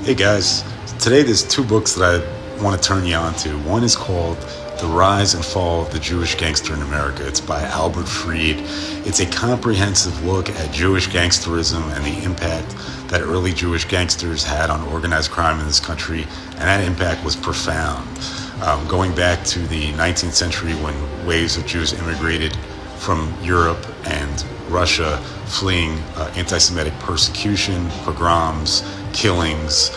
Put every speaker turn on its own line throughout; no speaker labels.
Hey guys, today there's two books that I want to turn you on to. One is called The Rise and Fall of the Jewish Gangster in America. It's by Albert Fried. It's a comprehensive look at Jewish gangsterism and the impact that early Jewish gangsters had on organized crime in this country, and that impact was profound. Going back to the 19th century when waves of Jews immigrated from Europe and Russia, fleeing anti-Semitic persecution, pogroms, killings,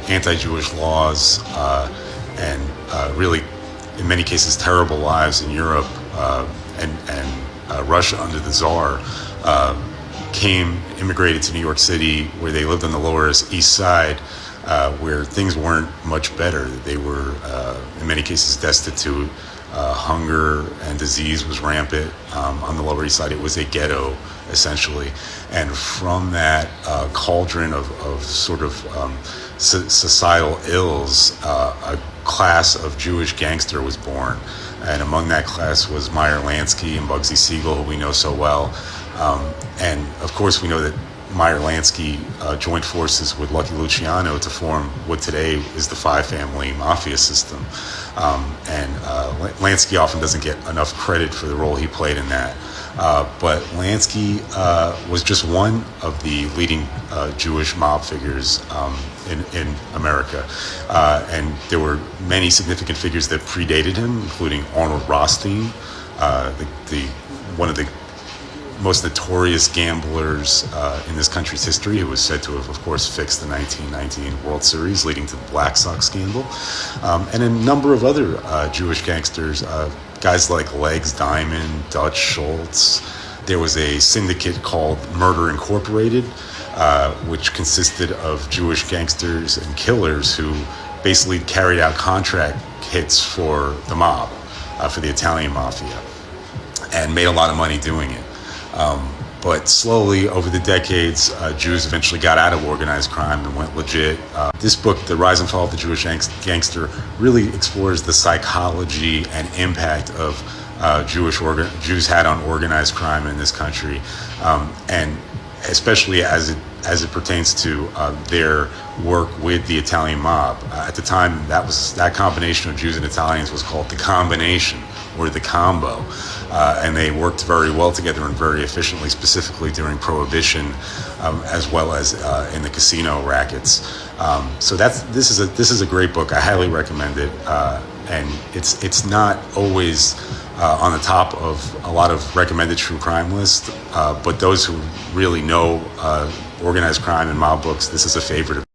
anti-Jewish laws, and really, in many cases, terrible lives in Europe and Russia under the Tsar, immigrated to New York City, where they lived on the Lower East Side, where things weren't much better. They were, in many cases, destitute. Hunger and disease was rampant on the Lower East Side. It was a ghetto, essentially. And from that cauldron of sort of societal ills, a class of Jewish gangster was born. And among that class was Meyer Lansky and Bugsy Siegel, who we know so well. And of course, we know that Meyer Lansky joined forces with Lucky Luciano to form what today is the Five Family Mafia system. And Lansky often doesn't get enough credit for the role he played in that. But Lansky was just one of the leading Jewish mob figures in America. And there were many significant figures that predated him, including Arnold Rothstein, one of the most notorious gamblers in this country's history, who was said to have, of course, fixed the 1919 World Series, leading to the Black Sox scandal, and a number of other Jewish gangsters, guys like Legs Diamond, Dutch Schultz. There was a syndicate called Murder Incorporated, which consisted of Jewish gangsters and killers who basically carried out contract hits for the mob, for the Italian mafia, and made a lot of money doing it. But slowly, over the decades, Jews eventually got out of organized crime and went legit. This book, The Rise and Fall of the Jewish Gangster, really explores the psychology and impact of Jews had on organized crime in this country, and especially as it pertains to their work with the Italian mob. At the time, that combination of Jews and Italians was called the combination, or the combo, and they worked very well together and very efficiently, specifically during Prohibition, as well as in the casino rackets. So this is a great book. I highly recommend it, and it's not always on the top of a lot of recommended true crime lists, but those who really know organized crime and mob books, this is a favorite of